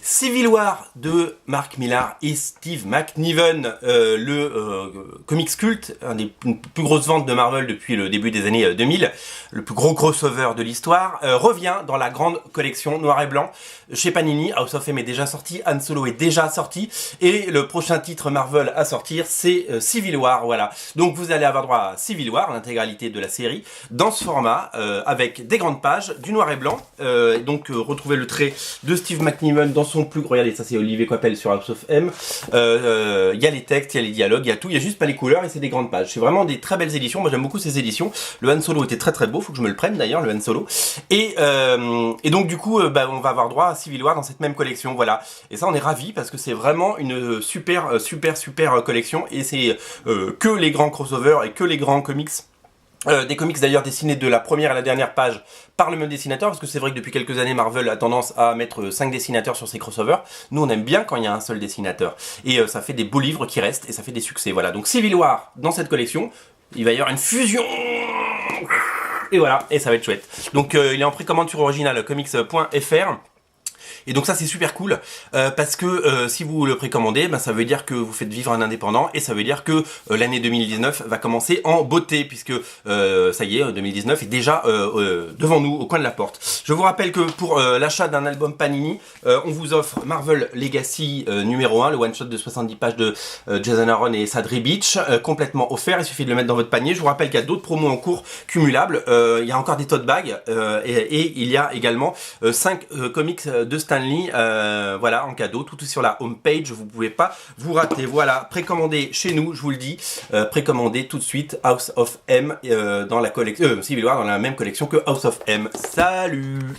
Civil War de Mark Millar et Steve McNiven, comics culte, un des plus grosses ventes de Marvel depuis le début des années 2000, le plus gros crossover de l'histoire, revient dans la grande collection noir et blanc chez Panini. House of M est déjà sorti, Han Solo est déjà sorti, et le prochain titre Marvel à sortir, c'est Civil War, voilà. Donc vous allez avoir droit à Civil War, l'intégralité de la série, dans ce format, avec des grandes pages, du noir et blanc, retrouvez le trait de Steve McNiven dans son plus... Regardez, ça c'est Olivier Coipel sur House of M. Y a les textes, il y a les dialogues, il y a tout, il y a juste pas les couleurs et c'est des grandes pages. C'est vraiment des très belles éditions, moi j'aime beaucoup ces éditions. Le Han Solo était très très beau, faut que je me le prenne d'ailleurs, le Han Solo. Et donc du coup, on va avoir droit à Civil War dans cette même collection, voilà. Et ça on est ravis parce que c'est vraiment une super collection et c'est que les grands crossovers et que les grands comics. Des comics d'ailleurs dessinés de la première à la dernière page par le même dessinateur, parce que c'est vrai que depuis quelques années Marvel a tendance à mettre 5 dessinateurs sur ses crossovers. Nous on aime bien quand il y a un seul dessinateur, et ça fait des beaux livres qui restent et ça fait des succès, voilà. Donc Civil War dans cette collection, il va y avoir une fusion, et voilà, et ça va être chouette. Donc il est en précommande sur originalcomics.fr. Et donc ça c'est super cool parce que si vous le précommandez, ça veut dire que vous faites vivre un indépendant et ça veut dire que l'année 2019 va commencer en beauté puisque ça y est, 2019 est déjà devant nous, au coin de la porte. Je vous rappelle que pour l'achat d'un album Panini, on vous offre Marvel Legacy numéro 1, le one-shot de 70 pages de Jason Aaron et Sadri Beach, complètement offert, il suffit de le mettre dans votre panier. Je vous rappelle qu'il y a d'autres promos en cours cumulables, il y a encore des tote bags et il y a également 5 comics de Stan Lee, voilà, en cadeau, tout est sur la home page, vous pouvez pas vous rater. Voilà, précommandez chez nous, je vous le dis, précommandez tout de suite House of M dans la collection Civil War dans la même collection que House of M. Salut!